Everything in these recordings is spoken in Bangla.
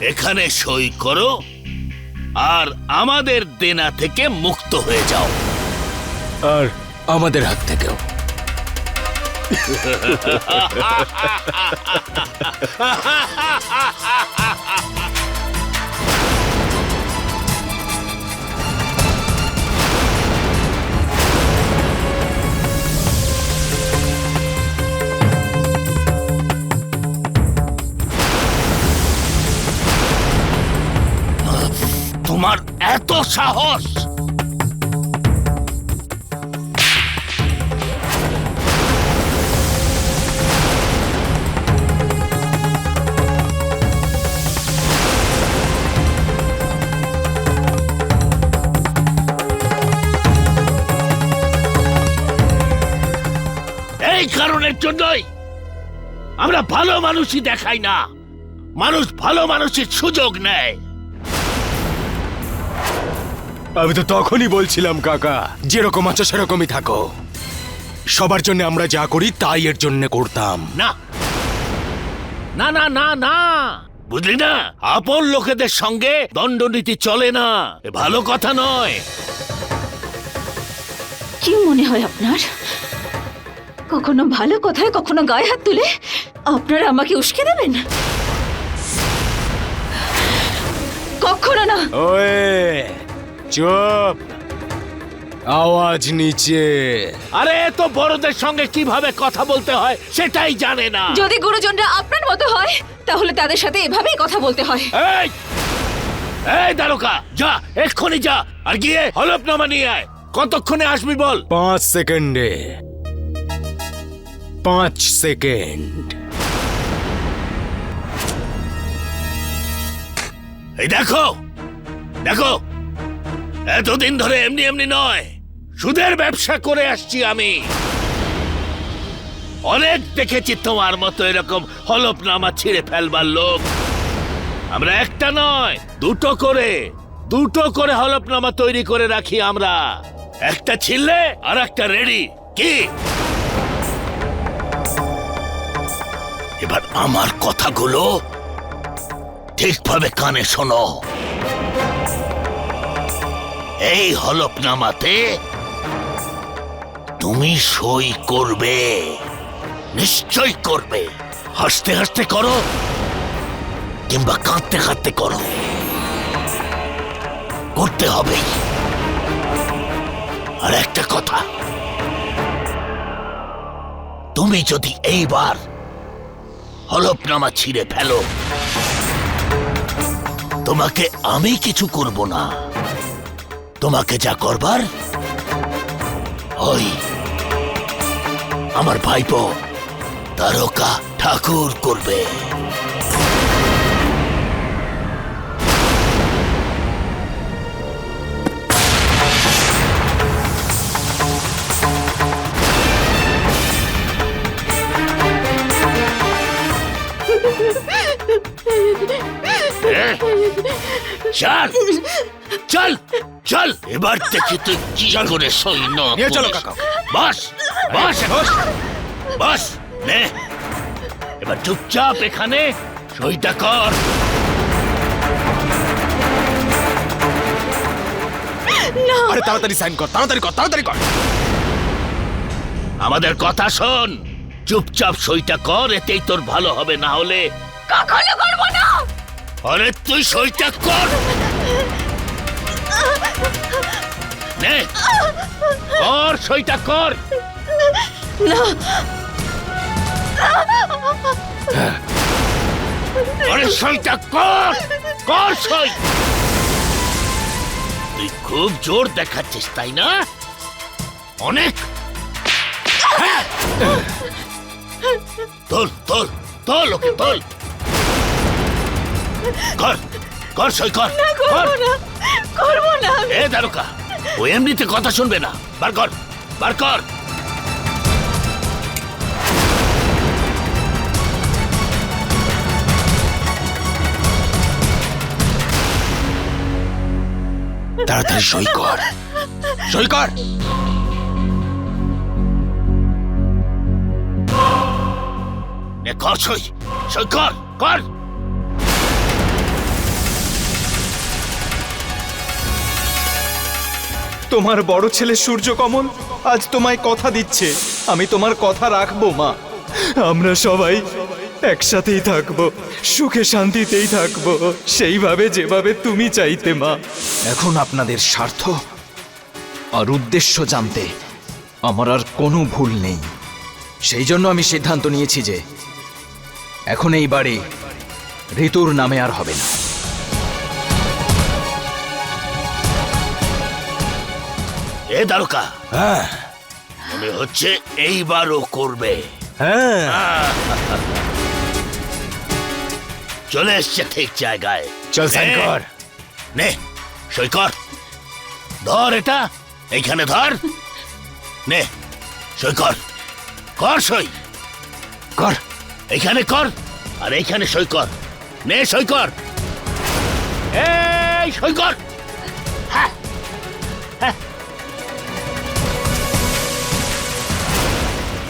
এখানে সই করো আর আমাদের দেনা থেকে মুক্ত হয়ে যাও। আর আমাদের হাত থেকেও। তোমার এত সাহস! এই কারণের জন্যই আমরা ভালো মানুষই দেখাই না, মানুষ ভালো মানুষের সুযোগ নেয়। আমি তো তখনই বলছিলাম কাকা, যেরকম আছো সেরকমই থাকো। সবার জন্য আমরা যা করি তাই এর জন্য করতাম। না না না না না, বুঝলি না, আপন লোকেদের সঙ্গে দণ্ডনীতি চলে না, এ ভালো কথা নয়। কি মনে হয় আপনার? কখনো ভালো কথায় কখনো গায়ে হাত তুলে আপনারা আমাকে উস্কে দেবেন? কখনো না। ওয়ে চুপ, আওয়াজ নিচে। আরে তো বড়দের সঙ্গে কিভাবে কথা বলতে হয় সেটাই জানে না। যদি গুরুজনরা আপনার মতো হয় তাহলে তাদের সাথে এভাবেই কথা বলতে হয়। এই এই দারোগা, যা এক্ষুনি যা, আর গিয়ে হলফনামা নিয়ে আয়। কতক্ষণে আসবি বল? 5 সেকেন্ডে। 5 সেকেন্ড। এই দেখো দেখো, এতদিন ধরে এমনি এমনি নয়, সুদের ব্যবসা করে আসছি আমি। অনেক দেখেছি তোমার মতো এরকম হলফনামা ছিঁড়ে ফেলবার লোক। আমরা একটা নয়, দুটো করে হলফনামা তৈরি করে রাখি আমরা। একটা ছিঁড়লে আর একটা রেডি। কি এবার আমার কথাগুলো ঠিকভাবে কানে শোনো। এই হলফনামাতে তুমি সই করবে, নিশ্চয় করবে। হাসতে হাসতে করো কিংবা কাঁদতে কাঁদতে করো, করতে হবেই। আর একটা কথা, তুমি যদি এইবার হলফনামা ছিঁড়ে ফেলো, তোমাকে আমি কিছু করব না, তোমাকে যা করবার ওই আমার ভাইপো তারকা ঠাকুর করবে। চল চল চল, এবার থেকে তুই কি করে সৈন্য। চলো কাকা। বস বস বস বস, নে এবার চুপচাপ এখানে সইটা কর। আরে তাড়াতাড়ি সাইন কর, তাড়াতাড়ি কর, তাড়াতাড়ি কর। আমাদের কথা শোন, চুপচাপ সইটা কর, এতেই তোর ভালো হবে। না হলে কখনো করব না। আরে তুই সইটা কর, নে কর, সইটা কর। না, আরে সইটা কর, কর সই। তুই খুব জোর দেখাচ্ছিস তাই না? অনেক। হ্যাঁ। তোল তোল তোল, ওকে তোল। কর কর, সই কর, কর। করব না। এ দারোগা, ও এমনিতে কথা শুনবে না, বার কর, বার কর। তাড়াতাড়ি সই কর, সই কর। নে কর সই, সই কর, কর। তোমার বড় ছেলে সূর্যকমল আজ তোমায় কথা দিচ্ছে, আমি তোমার কথা রাখবো মা। আমরা সবাই একসাথেই থাকবো, সুখে শান্তিতেই থাকবো, সেইভাবে যেভাবে তুমি চাইতে মা। এখন আপনাদের স্বার্থ আর উদ্দেশ্য জানতে আমার আর কোনো ভুল নেই। সেই জন্য আমি সিদ্ধান্ত নিয়েছি যে এখন এই বাড়ি ঋতুর নামে আর হবে না। এ দারোকা, হ্যাঁ মনে হচ্ছে এইবারও করবে। হ্যাঁ চলে এসছে ঠিক জায়গায়। চল সাইন নে, কর। নে সই কর। ধর এটা, এইখানে ধর। নে সই কর, কর সই কর। এইখানে কর, আর এইখানে সই কর। নে সই কর, এই সই কর। হ্যাঁ, হ্যাঁ।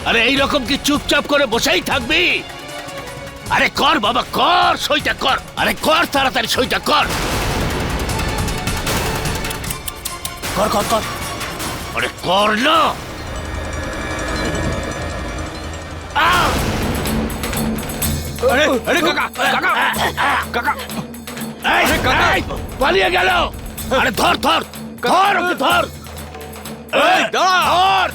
আরে এইরকম কি চুপচাপ করে বসেই থাকবি? আরে কর বাবা, কর সইটা কর। আরে কর তাড়াতাড়ি সইটা কর। কর কর কর, আরে কর না। আহ! আরে আরে কাকা কাকা কাকা এই, আরে কাকা! এই, পালিয়ে গেল। আরে ধর ধর ধর, ওকে ধর। এই, দাঁড়া! ধর।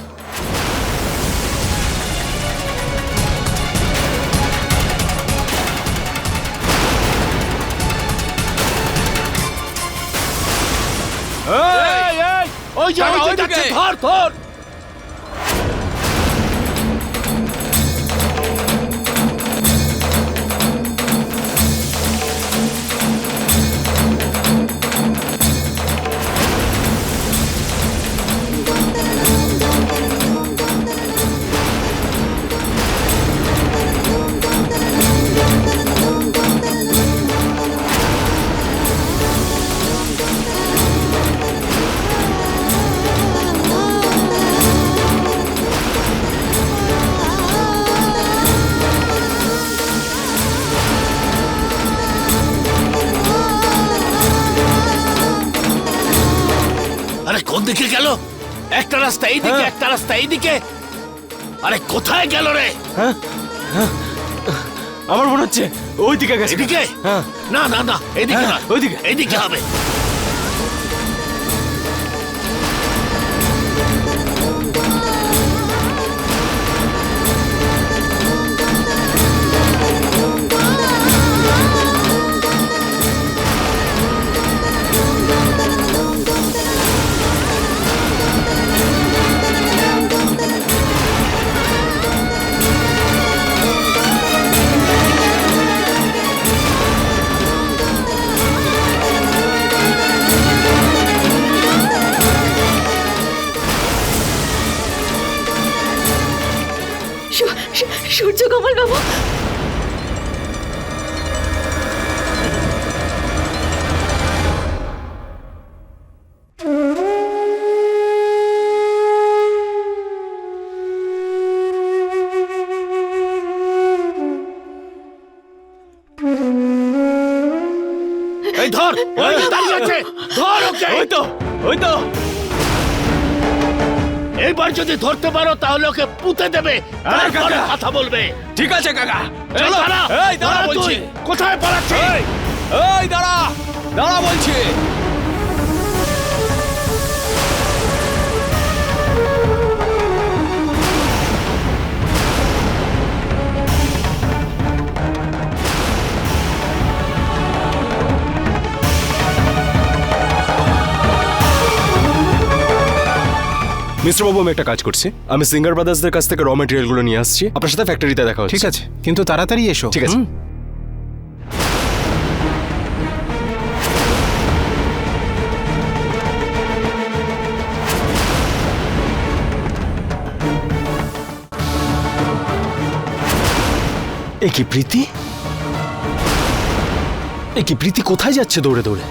এই, এই, ওই যে কাকা, ওই যে ওইদিকে। যাচ্ছে, ধর ধর। আরে কোন দিকে গেল? একটা রাস্তা এইদিকে, একটা রাস্তা এইদিকে। আরে কোথায় গেল রে? আমার মনে হচ্ছে ওইদিকে গেছে। এদিকে? হ্যাঁ। না না না, এদিকে না, হ্যাঁ, ওইদিকে। এইদিকে হবে। সূর্যকমল বাবু, এই ধর, ওই যে দাঁড়িয়ে আছে, ধর ওকে। ওই তো ওই তো। এইবার যদি ধরতে পারো তাহলে ওকে পুঁতে দেবে, আরে তারপরে কাকা। কথা বলবে। ঠিক আছে কাকা, এই চলো। দাঁড়া, এই দাঁড়া দাঁড়া বলছি। তুই। কোথায় পালাচ্ছিস? এই দাঁড়া, দাঁড়া বলছি। মিস্টার বাবু, আমি একটা কাজ করছি। আমি সিঙ্গার ব্রাদার্সদের কাছ থেকে র মেটেরিয়ালগুলো নিয়ে আসছি। আপনার সাথে ফ্যাক্টরিতে দেখা হচ্ছে। ঠিক আছে, কিন্তু তাড়াতাড়ি এসো। ঠিক আছে। এ কি প্রীতি? এ কি প্রীতি কোথায় যাচ্ছে দৌড়ে দৌড়ে?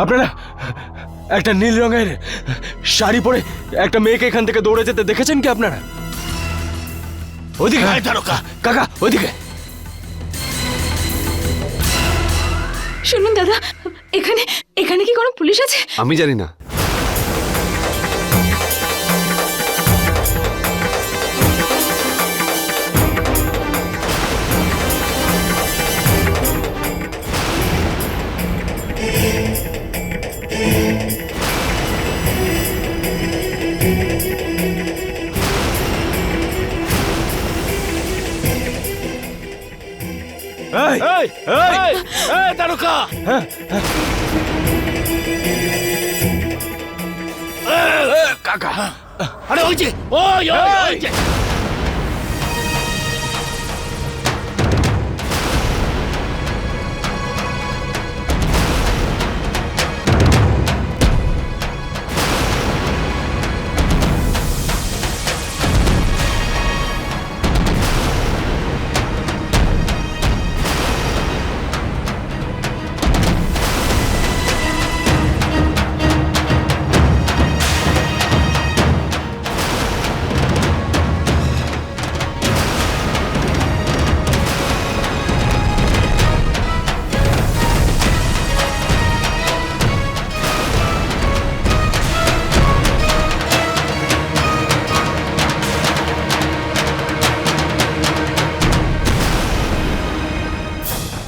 আপনারা একটা নীল রঙের শাড়ি পরে একটা মেয়েকে এখান থেকে দৌড়ে যেতে দেখেছেন কি আপনারা? ওদিকে এই দারোগা, কাকা, ওদিকে। শুনুন দাদা, এখানে এখানে কি কোনো পুলিশ আছে? আমি জানি না। এই, এই এই, এই এই দারোগা, কাকা, আরে ওই যে, ওই ওই ওই যে।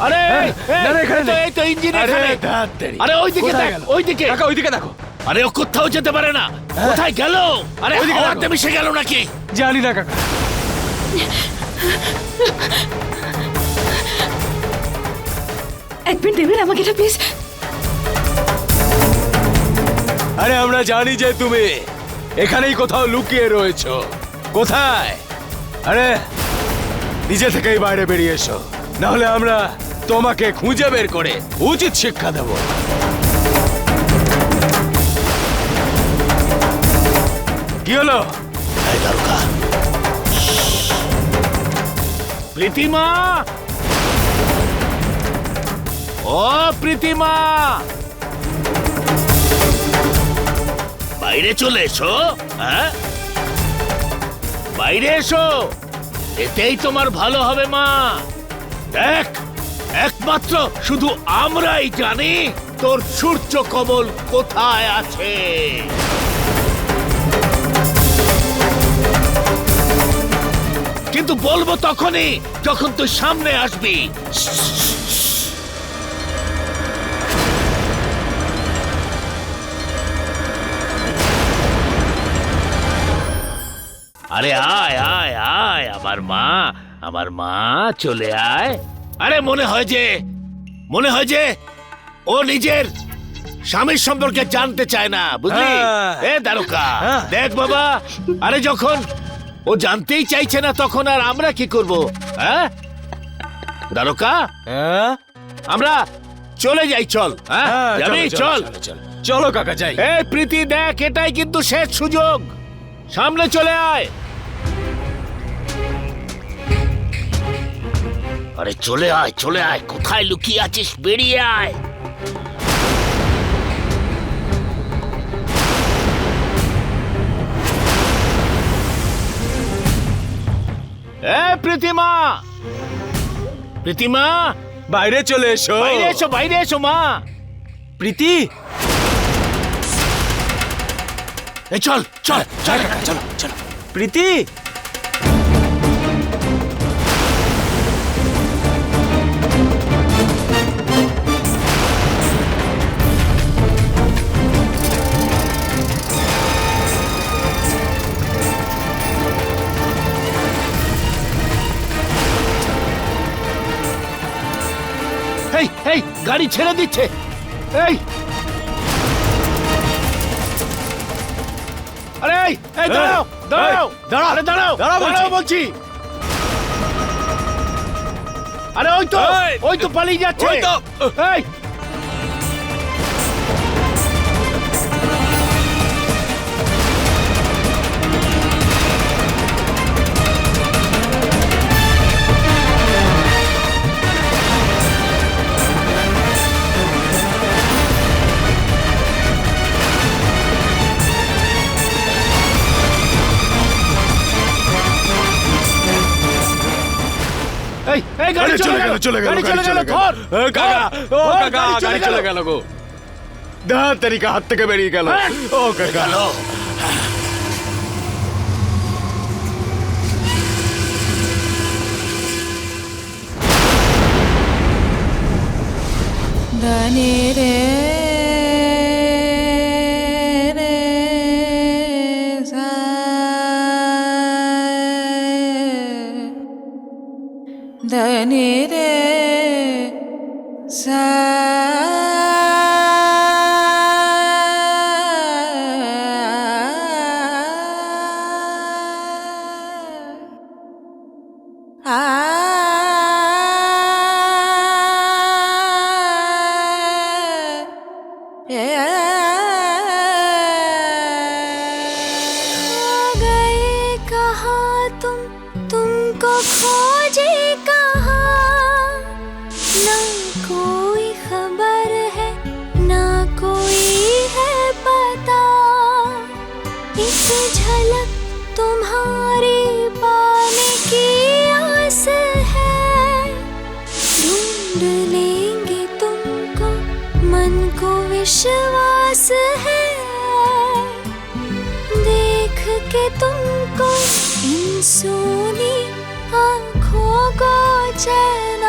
আরে না, না, এখানে নেই। এই তো ইঞ্জিন আরে, এখানে। ধ্যাত্তেরি। আরে ওইদিকে কোথায় দেখ, গেল? ওইদিকে। কাকা, ওইদিকে দেখো। আরে ও কোথাও যেতে পারে না। কোথায় গেল? আরে ওইদিকে হাওয়াতে দেখো। মিশে গেল নাকি? জানি না কাকা। এক মিনিট দেবেন আমাকে এটা প্লিজ। আরে আমরা জানি যে তুমি এখানেই কোথাও লুকিয়ে রয়েছো। কোথায়? আরে নিজে থেকেই বাইরে বেরিয়ে এসো, না হলে আমরা তোমাকে খুঁজে বের করে উচিত শিক্ষা দেব। কি হলো? এই দারোগা। প্রীতিমা, ও প্রীতিমা, বাইরে চলে এসো। হ্যাঁ, বাইরে এসো, এতেই তোমার ভালো হবে মা। দেখ, একমাত্র শুধু আমরাই জানি তোর সূর্য কমল কোথায় আছে। কিন্তু বলবো তখনই যখন তুই সামনে আসবি। আরে আয় আয় আয়, আমার মা চলে আয়। আরে মনে হয় যে ও নিজের স্বামীর সম্পর্কে জানতে চায় না, বুঝলি? হ্যাঁ। এ দারোগা, হ্যাঁ। দেখ বাবা, আরে যখন ও জানতেই চাইছে না তখন আর আমরা কি করব? হ্যাঁ দারোগা, হ্যাঁ? আমরা চলে যাই, চল। হ্যাঁ হ্যাঁ, যাবি? চলো, চল। চলো, চলো। চলো কাকা, যাই। এই প্রীতি, দেখ, এটাই কিন্তু শেষ সুযোগ। সামনে চলে আয়। আরে চলে আয়, চলে আয়, কোথায় লুকিয়ে আছিস? বেরিয়ে আয়। প্রীতিমা, প্রীতিমা, বাইরে চলে এসো। বাইরে এসো, বাইরে এসো মা। প্রীতি, এই চল চল চল কাকা, চলো, চলো। প্রীতি, এই এই গাড়ি ছেড়ে দিচ্ছে। এই আরে এই এই দাঁড়াও, দাঁড়াও, দাঁড়া, আরে দাঁড়াও, দাঁড়া বলছি। দাঁড়াও বলছি। আরে ওই তো পালিয়ে যাচ্ছে। ওই তো। এই গাড়ি আরে চলে গেল, চলে গেল গাড়ি চলে গেল, ধর, ও কাকা, ও ধর, কাকা, গাড়ি চলে গেল গো। দাঁত তারিকা হাত থেকে বেরিয়ে গেল। হ্যাঁ। ও কাকা, গেল। धनी रे रे सा धनी रे सा गए कहाँ तुमको खोजे कहाँ ना कोई खबर है ना कोई है पता एक झलक तुम्हारी पाने की आस है ढूंढ लेंगे तुमको मन को विश्वास है देख के तुमको इन सोनी आँखों को चैन